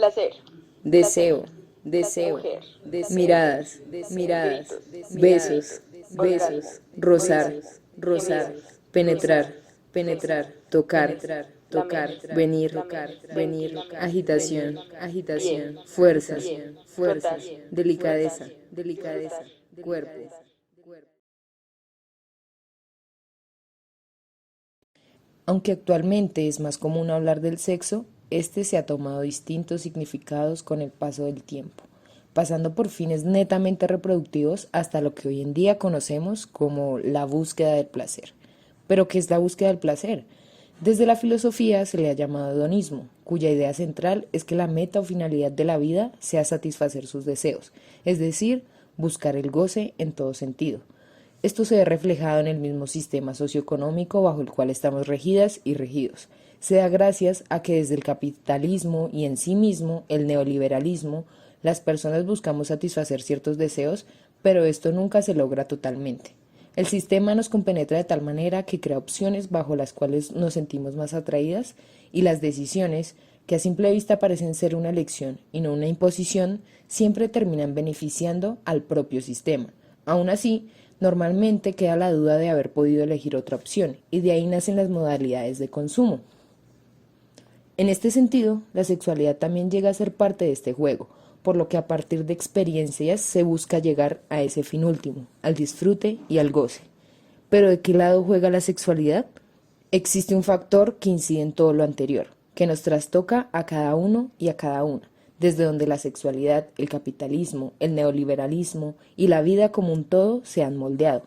placer, deseo, deseo, miradas, miradas, besos, besos, rozar, rozar, penetrar, penetrar, tocar, tocar, venir, venir, agitación, agitación, fuerza, fuerza, delicadeza, delicadeza, cuerpo. Aunque actualmente es más común hablar del sexo, este se ha tomado distintos significados con el paso del tiempo, pasando por fines netamente reproductivos hasta lo que hoy en día conocemos como la búsqueda del placer. ¿Pero qué es la búsqueda del placer? Desde la filosofía se le ha llamado hedonismo, cuya idea central es que la meta o finalidad de la vida sea satisfacer sus deseos, es decir, buscar el goce en todo sentido. Esto se ve reflejado en el mismo sistema socioeconómico bajo el cual estamos regidas y regidos. Se da gracias a que desde el capitalismo y en sí mismo el neoliberalismo, las personas buscamos satisfacer ciertos deseos, pero esto nunca se logra totalmente. El sistema nos compenetra de tal manera que crea opciones bajo las cuales nos sentimos más atraídas y las decisiones, que a simple vista parecen ser una elección y no una imposición, siempre terminan beneficiando al propio sistema. Aún así, normalmente queda la duda de haber podido elegir otra opción, y de ahí nacen las modalidades de consumo. En este sentido, la sexualidad también llega a ser parte de este juego, por lo que a partir de experiencias se busca llegar a ese fin último, al disfrute y al goce. ¿Pero de qué lado juega la sexualidad? Existe un factor que incide en todo lo anterior, que nos trastoca a cada uno y a cada una, desde donde la sexualidad, el capitalismo, el neoliberalismo y la vida como un todo se han moldeado.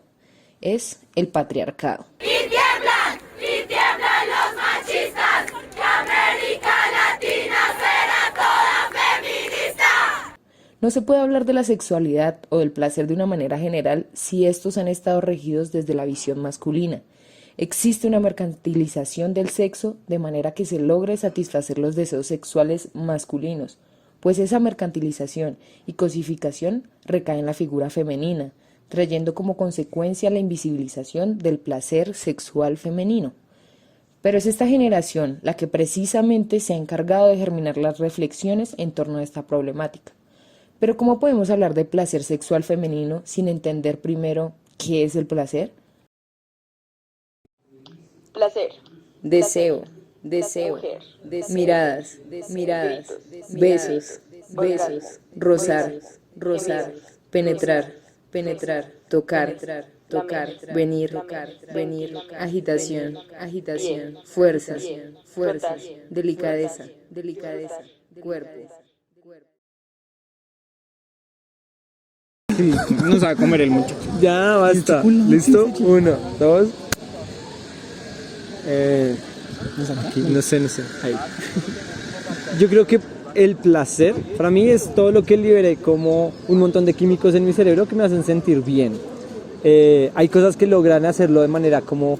Es el patriarcado. Y tiemblan los machistas, que América Latina será toda feminista. No se puede hablar de la sexualidad o del placer de una manera general si estos han estado regidos desde la visión masculina. Existe una mercantilización del sexo de manera que se logre satisfacer los deseos sexuales masculinos, pues esa mercantilización y cosificación recae en la figura femenina, trayendo como consecuencia la invisibilización del placer sexual femenino. Pero es esta generación la que precisamente se ha encargado de germinar las reflexiones en torno a esta problemática. Pero ¿cómo podemos hablar de placer sexual femenino sin entender primero qué es el placer? placer, Deseo, deseo, miradas, miradas, besos, besos, rozar, rozar, penetrar, penetrar, tocar, tocar, venir, venir, agitación, agitación, fuerza, fuerza, delicadeza, delicadeza, cuerpo. No sabe comer el muchacho. Ya, basta. ¿Listo? Uno, dos. Aquí, no sé. Ahí. Yo creo que el placer, para mí, es todo lo que liberé como un montón de químicos en mi cerebro que me hacen sentir bien. Hay cosas que logran hacerlo de manera como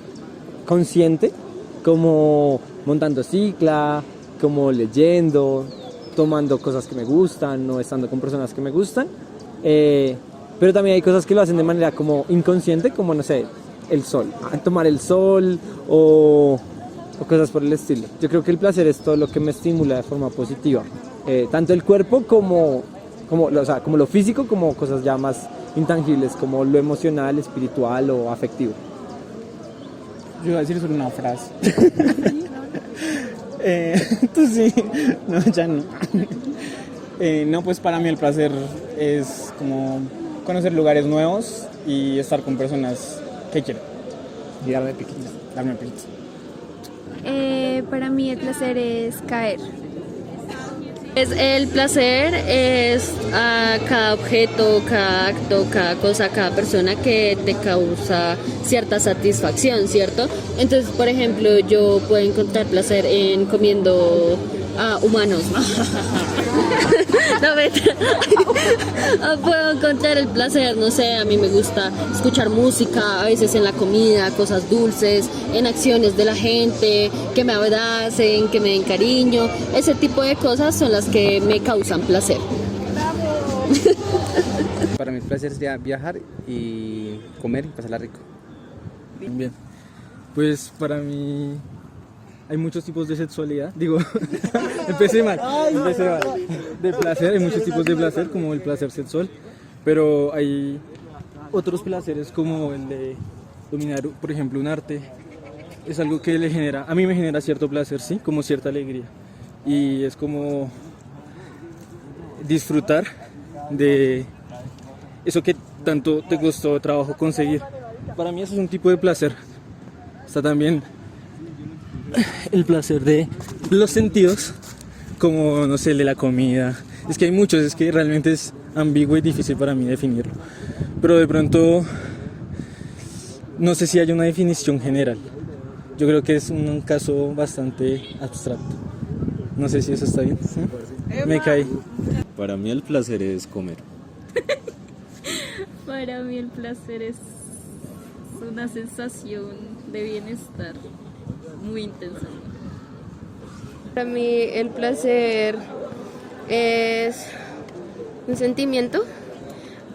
consciente, como montando cicla, como leyendo, tomando cosas que me gustan, o estando con personas que me gustan. Pero también hay cosas que lo hacen de manera como inconsciente, como, no sé, el sol, tomar el sol o cosas por el estilo. Yo creo que el placer es todo lo que me estimula de forma positiva, tanto el cuerpo como lo físico, como cosas ya más intangibles, como lo emocional, espiritual o afectivo. Yo iba a decir solo una frase. Tú sí. No, ya no. No, pues para mí el placer es como conocer lugares nuevos y estar con personas que quiero. Y darme piquito. Darme piquito. Para mí el placer es caer. El placer es a cada objeto, cada acto, cada cosa, cada persona que te causa cierta satisfacción, ¿cierto? Entonces, por ejemplo, yo puedo encontrar placer en comiendo a humanos. No, puedo encontrar el placer, no sé, a mí me gusta escuchar música, a veces en la comida, cosas dulces, en acciones de la gente, que me abracen, que me den cariño, ese tipo de cosas son las que me causan placer. Para mí el placer sería viajar y comer y pasarla rico. Bien, pues para mí hay muchos tipos de sexualidad, digo, empecé mal, de placer, hay muchos tipos de placer, como el placer sexual, pero hay otros placeres como el de dominar, por ejemplo, un arte, es algo que a mí me genera cierto placer, sí, como cierta alegría, y es como disfrutar de eso que tanto te costó trabajo conseguir. Para mí eso es un tipo de placer. Está también el placer de los sentidos, como, no sé, el de la comida. Es que hay muchos, es que realmente es ambiguo y difícil para mí definirlo. Pero de pronto, no sé si hay una definición general. Yo creo que es un caso bastante abstracto. No sé si eso está bien. ¿Sí? Me caí. Para mí el placer es comer. Para mí el placer es una sensación de bienestar muy intensa. Para mí el placer es un sentimiento,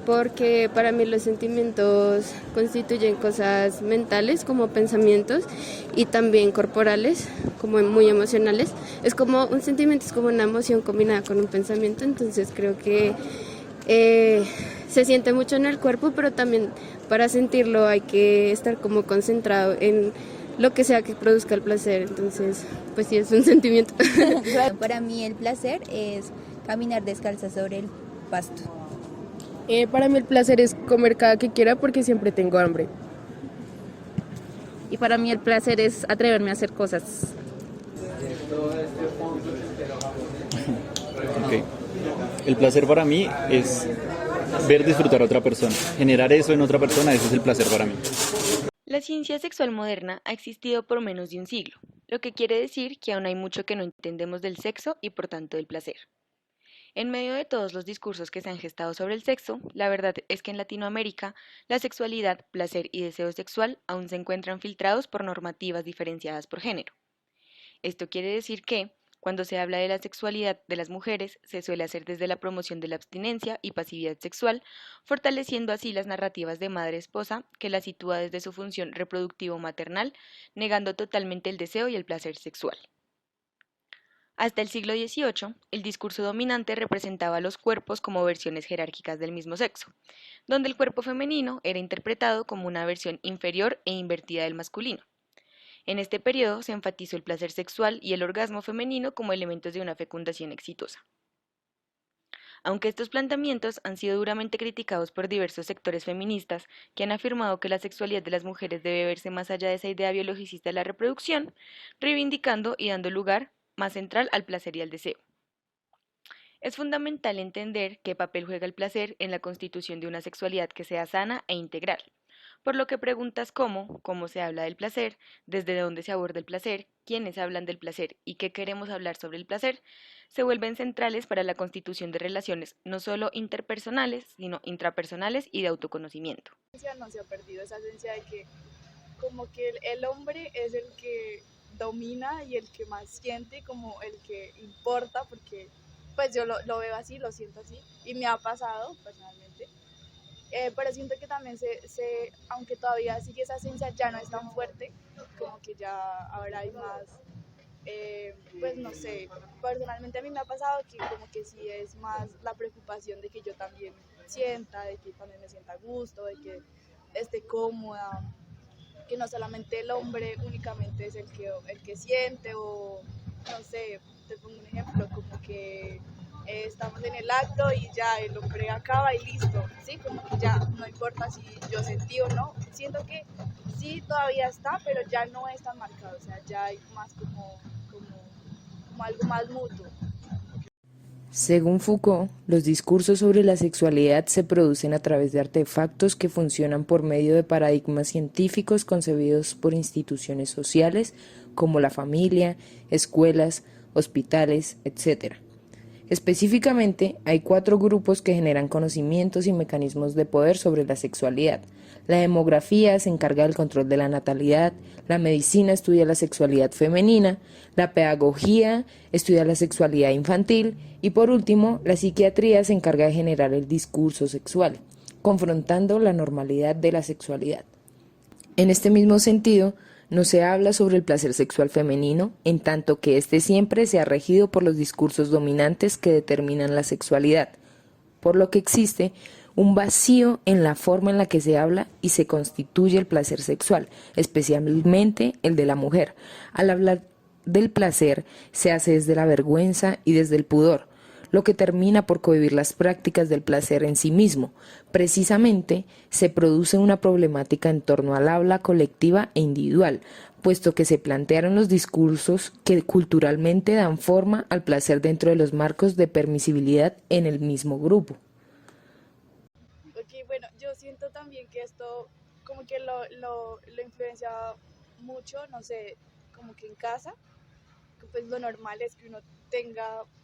porque para mí los sentimientos constituyen cosas mentales como pensamientos y también corporales como muy emocionales. Es como un sentimiento, es como una emoción combinada con un pensamiento, entonces creo que se siente mucho en el cuerpo, pero también para sentirlo hay que estar como concentrado en lo que sea que produzca el placer, entonces pues sí es un sentimiento. Para mí el placer es caminar descalza sobre el pasto. Para mí el placer es comer cada que quiera porque siempre tengo hambre. Y para mí el placer es atreverme a hacer cosas. Okay. El placer para mí es ver disfrutar a otra persona, generar eso en otra persona, eso es el placer para mí. La ciencia sexual moderna ha existido por menos de un siglo, lo que quiere decir que aún hay mucho que no entendemos del sexo y por tanto del placer. En medio de todos los discursos que se han gestado sobre el sexo, la verdad es que en Latinoamérica la sexualidad, placer y deseo sexual aún se encuentran filtrados por normativas diferenciadas por género. Esto quiere decir que, cuando se habla de la sexualidad de las mujeres, se suele hacer desde la promoción de la abstinencia y pasividad sexual, fortaleciendo así las narrativas de madre-esposa que la sitúa desde su función reproductivo-maternal, negando totalmente el deseo y el placer sexual. Hasta el siglo XVIII, el discurso dominante representaba a los cuerpos como versiones jerárquicas del mismo sexo, donde el cuerpo femenino era interpretado como una versión inferior e invertida del masculino. En este periodo se enfatizó el placer sexual y el orgasmo femenino como elementos de una fecundación exitosa. Aunque estos planteamientos han sido duramente criticados por diversos sectores feministas que han afirmado que la sexualidad de las mujeres debe verse más allá de esa idea biologicista de la reproducción, reivindicando y dando lugar más central al placer y al deseo. Es fundamental entender qué papel juega el placer en la constitución de una sexualidad que sea sana e integral, por lo que preguntas como cómo se habla del placer, desde dónde se aborda el placer, quiénes hablan del placer y qué queremos hablar sobre el placer, se vuelven centrales para la constitución de relaciones no solo interpersonales, sino intrapersonales y de autoconocimiento. No se ha perdido esa esencia de que como que el hombre es el que domina y el que más siente, como el que importa, porque pues yo lo veo así, lo siento así y me ha pasado personalmente. Pero siento que también aunque todavía sigue esa esencia, ya no es tan fuerte, como que ya ahora hay más, pues no sé, personalmente a mí me ha pasado que como que sí es más la preocupación de que yo también sienta, de que también me sienta a gusto, de que esté cómoda, que no solamente el hombre únicamente es el que siente, o no sé, te pongo un ejemplo, como que estamos en el acto y ya el hombre acaba y listo, ¿sí? Como que ya no importa si yo sentí o no, siento que sí todavía está, pero ya no es tan marcado, o sea, ya hay más como algo más mutuo. Según Foucault, los discursos sobre la sexualidad se producen a través de artefactos que funcionan por medio de paradigmas científicos concebidos por instituciones sociales como la familia, escuelas, hospitales, etc. Específicamente, hay 4 grupos que generan conocimientos y mecanismos de poder sobre la sexualidad. La demografía se encarga del control de la natalidad, la medicina estudia la sexualidad femenina, la pedagogía estudia la sexualidad infantil y por último, la psiquiatría se encarga de generar el discurso sexual, confrontando la normalidad de la sexualidad. En este mismo sentido, No se habla sobre el placer sexual femenino, en tanto que éste siempre se ha regido por los discursos dominantes que determinan la sexualidad, por lo que existe un vacío en la forma en la que se habla y se constituye el placer sexual, especialmente el de la mujer. Al hablar del placer se hace desde la vergüenza y desde el pudor, lo que termina por cohibir las prácticas del placer en sí mismo. Precisamente se produce una problemática en torno al habla colectiva e individual, puesto que se plantearon los discursos que culturalmente dan forma al placer dentro de los marcos de permisibilidad en el mismo grupo. Ok, bueno, yo siento también que esto como que lo influencia mucho, no sé, como que en casa, que pues lo normal es que uno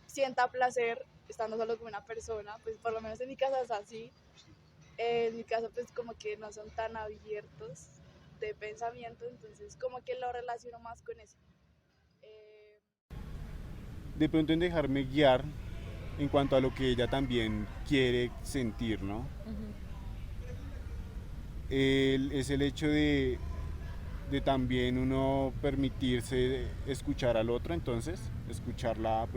sienta placer estando solo con una persona, pues por lo menos en mi casa es así. En mi casa pues como que no son tan abiertos de pensamiento, entonces como que lo relaciono más con eso. De pronto en dejarme guiar en cuanto a lo que ella también quiere sentir, ¿no? Es el hecho de también uno permitirse escuchar al otro, entonces escucharlas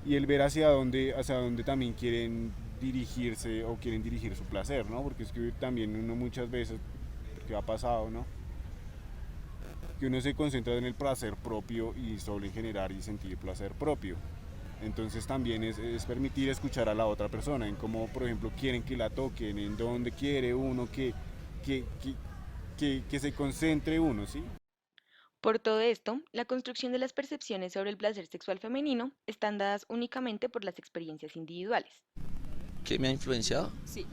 y el ver hacia dónde también quieren dirigirse o quieren dirigir su placer, ¿no? Porque es que también uno muchas veces, porque ha pasado, ¿no? Que uno se concentra en el placer propio y solo en generar y sentir placer propio. Entonces también es permitir escuchar a la otra persona, en cómo, por ejemplo, quieren que la toquen, en dónde quiere uno que se concentre uno, ¿sí? Por todo esto, la construcción de las percepciones sobre el placer sexual femenino están dadas únicamente por las experiencias individuales. ¿Qué me ha influenciado? Sí.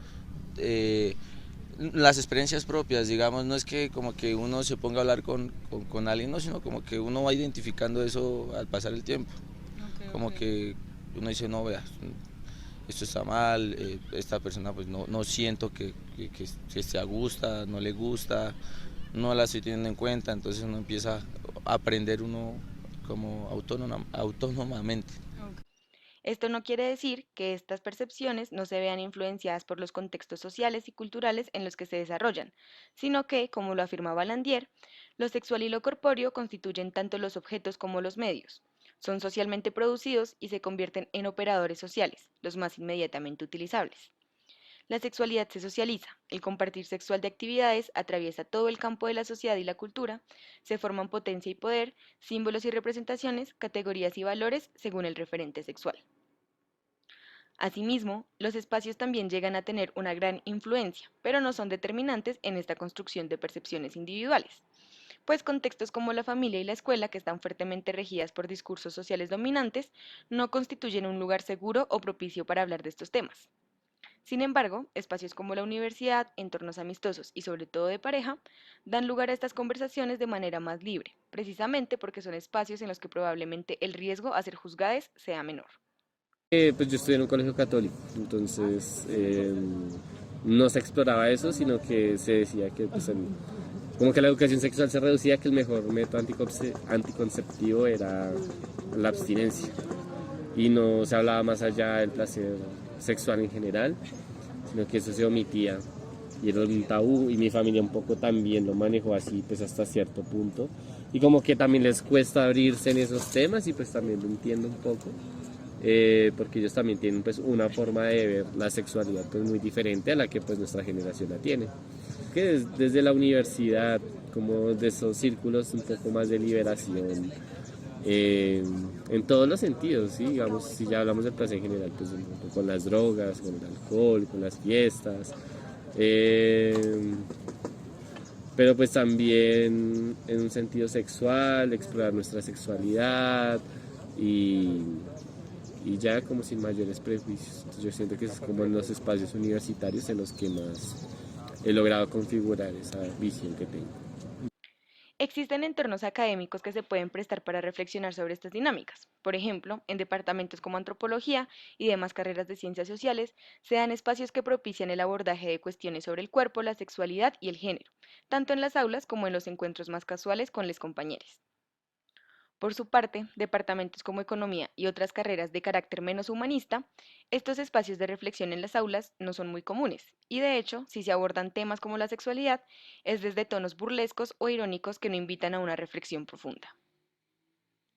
Las experiencias propias, digamos, no es que como que uno se ponga a hablar con alguien, no, sino como que uno va identificando eso al pasar el tiempo. Como que uno dice, no, vea, esto está mal, esta persona pues no siento que esté a gusto, no le gusta, no la estoy teniendo en cuenta, entonces uno empieza a aprender uno como autónomamente. Esto no quiere decir que estas percepciones no se vean influenciadas por los contextos sociales y culturales en los que se desarrollan, sino que, como lo afirmaba Landier, lo sexual y lo corpóreo constituyen tanto los objetos como los medios. Son socialmente producidos y se convierten en operadores sociales, los más inmediatamente utilizables. La sexualidad se socializa, el compartir sexual de actividades atraviesa todo el campo de la sociedad y la cultura, se forman potencia y poder, símbolos y representaciones, categorías y valores según el referente sexual. Asimismo, los espacios también llegan a tener una gran influencia, pero no son determinantes en esta construcción de percepciones individuales, pues contextos como la familia y la escuela, que están fuertemente regidas por discursos sociales dominantes, no constituyen un lugar seguro o propicio para hablar de estos temas. Sin embargo, espacios como la universidad, entornos amistosos y sobre todo de pareja, dan lugar a estas conversaciones de manera más libre, precisamente porque son espacios en los que probablemente el riesgo a ser juzgados sea menor. Pues yo estudié en un colegio católico, entonces no se exploraba eso, sino que se decía que pues, como que la educación sexual se reducía, que el mejor método anticonceptivo era la abstinencia y no se hablaba más allá del placer sexual en general, sino que eso se omitía y era un tabú, y mi familia un poco también lo manejó así pues hasta cierto punto, y como que también les cuesta abrirse en esos temas, y pues también lo entiendo un poco, porque ellos también tienen pues una forma de ver la sexualidad pues muy diferente a la que pues nuestra generación la tiene, que desde la universidad, como de esos círculos un poco más de liberación, en todos los sentidos, ¿sí? Digamos, si ya hablamos del placer en general, pues con las drogas, con el alcohol, con las fiestas, pero pues también en un sentido sexual, explorar nuestra sexualidad y ya como sin mayores prejuicios. Entonces yo siento que es como en los espacios universitarios en los que más he logrado configurar esa visión que tengo. Existen entornos académicos que se pueden prestar para reflexionar sobre estas dinámicas. Por ejemplo, en departamentos como antropología y demás carreras de ciencias sociales, se dan espacios que propician el abordaje de cuestiones sobre el cuerpo, la sexualidad y el género, tanto en las aulas como en los encuentros más casuales con los compañeros. Por su parte, departamentos como economía y otras carreras de carácter menos humanista, estos espacios de reflexión en las aulas no son muy comunes, y de hecho, si se abordan temas como la sexualidad, es desde tonos burlescos o irónicos que no invitan a una reflexión profunda.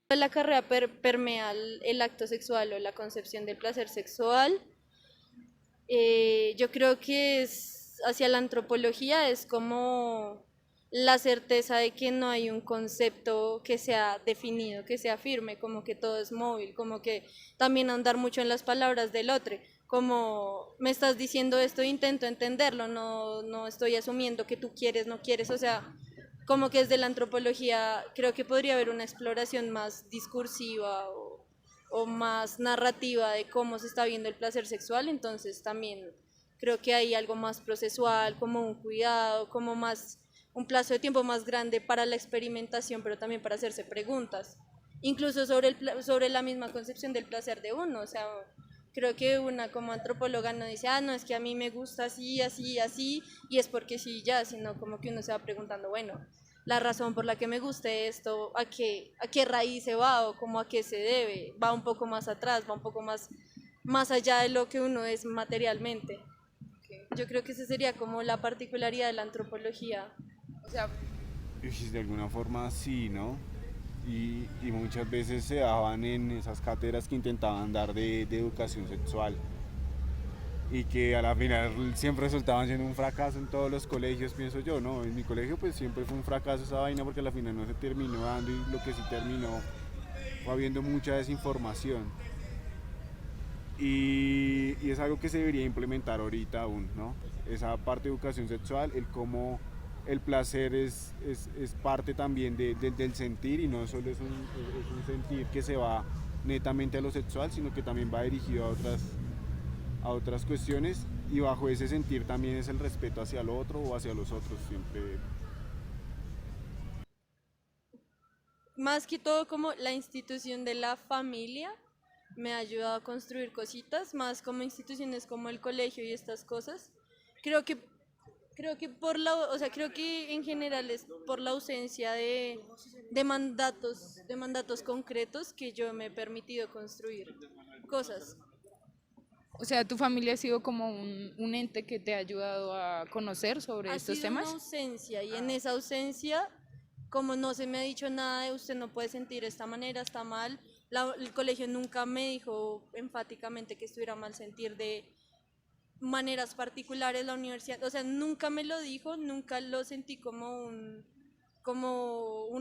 La carrera permea el acto sexual o la concepción del placer sexual. Yo creo que hacia la antropología es como la certeza de que no hay un concepto que sea definido, que sea firme, como que todo es móvil, como que también andar mucho en las palabras del otro, como me estás diciendo esto, intento entenderlo, no estoy asumiendo que tú quieres, no quieres, o sea, como que desde la antropología creo que podría haber una exploración más discursiva o más narrativa de cómo se está viendo el placer sexual, entonces también creo que hay algo más procesual, como un cuidado, como más un plazo de tiempo más grande para la experimentación, pero también para hacerse preguntas, incluso sobre la misma concepción del placer de uno, o sea, creo que una como antropóloga no dice, no, es que a mí me gusta así, así, así, y es porque sí, ya, sino como que uno se va preguntando, bueno, la razón por la que me guste esto, a qué raíz se va o como a qué se debe, va un poco más atrás, va un poco más allá de lo que uno es materialmente. Yo creo que esa sería como la particularidad de la antropología. O sea, de alguna forma sí, ¿no? Y muchas veces se daban en esas cátedras que intentaban dar de educación sexual y que a la final siempre resultaban siendo un fracaso en todos los colegios, pienso yo, ¿no? En mi colegio pues siempre fue un fracaso esa vaina porque a la final no se terminó dando y lo que sí terminó fue habiendo mucha desinformación. Y es algo que se debería implementar ahorita aún, ¿no? Esa parte de educación sexual, el cómo el placer es parte también del sentir y no solo es un sentir que se va netamente a lo sexual, sino que también va dirigido a otras cuestiones y bajo ese sentir también es el respeto hacia el otro o hacia los otros siempre. Más que todo como la institución de la familia me ha ayudado a construir cositas, más como instituciones como el colegio y estas cosas. Creo que en general es por la ausencia de mandatos concretos que yo me he permitido construir cosas. O sea, ¿tu familia ha sido como un ente que te ha ayudado a conocer sobre estos temas? Ha sido una ausencia y en esa ausencia, como no se me ha dicho nada de usted no puede sentir de esta manera, está mal, el colegio nunca me dijo enfáticamente que estuviera mal sentir de maneras particulares, la universidad, o sea, nunca me lo dijo, nunca lo sentí como un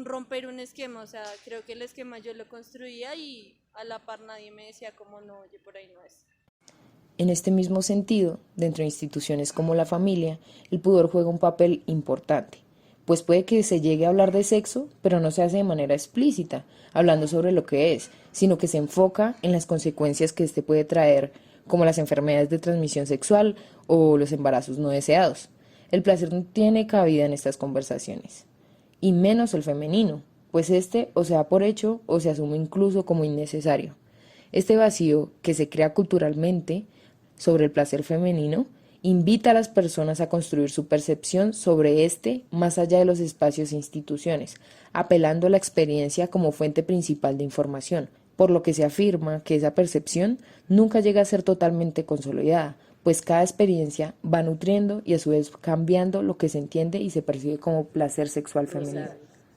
romper un esquema, o sea, creo que el esquema yo lo construía y a la par nadie me decía como no, oye, por ahí no es. En este mismo sentido, dentro de instituciones como la familia, el pudor juega un papel importante, pues puede que se llegue a hablar de sexo, pero no se hace de manera explícita, hablando sobre lo que es, sino que se enfoca en las consecuencias que este puede traer, como las enfermedades de transmisión sexual o los embarazos no deseados. El placer no tiene cabida en estas conversaciones, y menos el femenino, pues este o se da por hecho o se asume incluso como innecesario. Este vacío que se crea culturalmente sobre el placer femenino invita a las personas a construir su percepción sobre este más allá de los espacios e instituciones, apelando a la experiencia como fuente principal de información, por lo que se afirma que esa percepción nunca llega a ser totalmente consolidada, pues cada experiencia va nutriendo y a su vez cambiando lo que se entiende y se percibe como placer sexual femenino.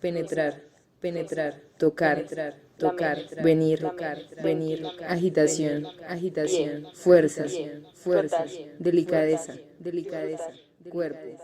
Penetrar, tocar, venir, agitación, fuerza, delicadeza, cuerpo.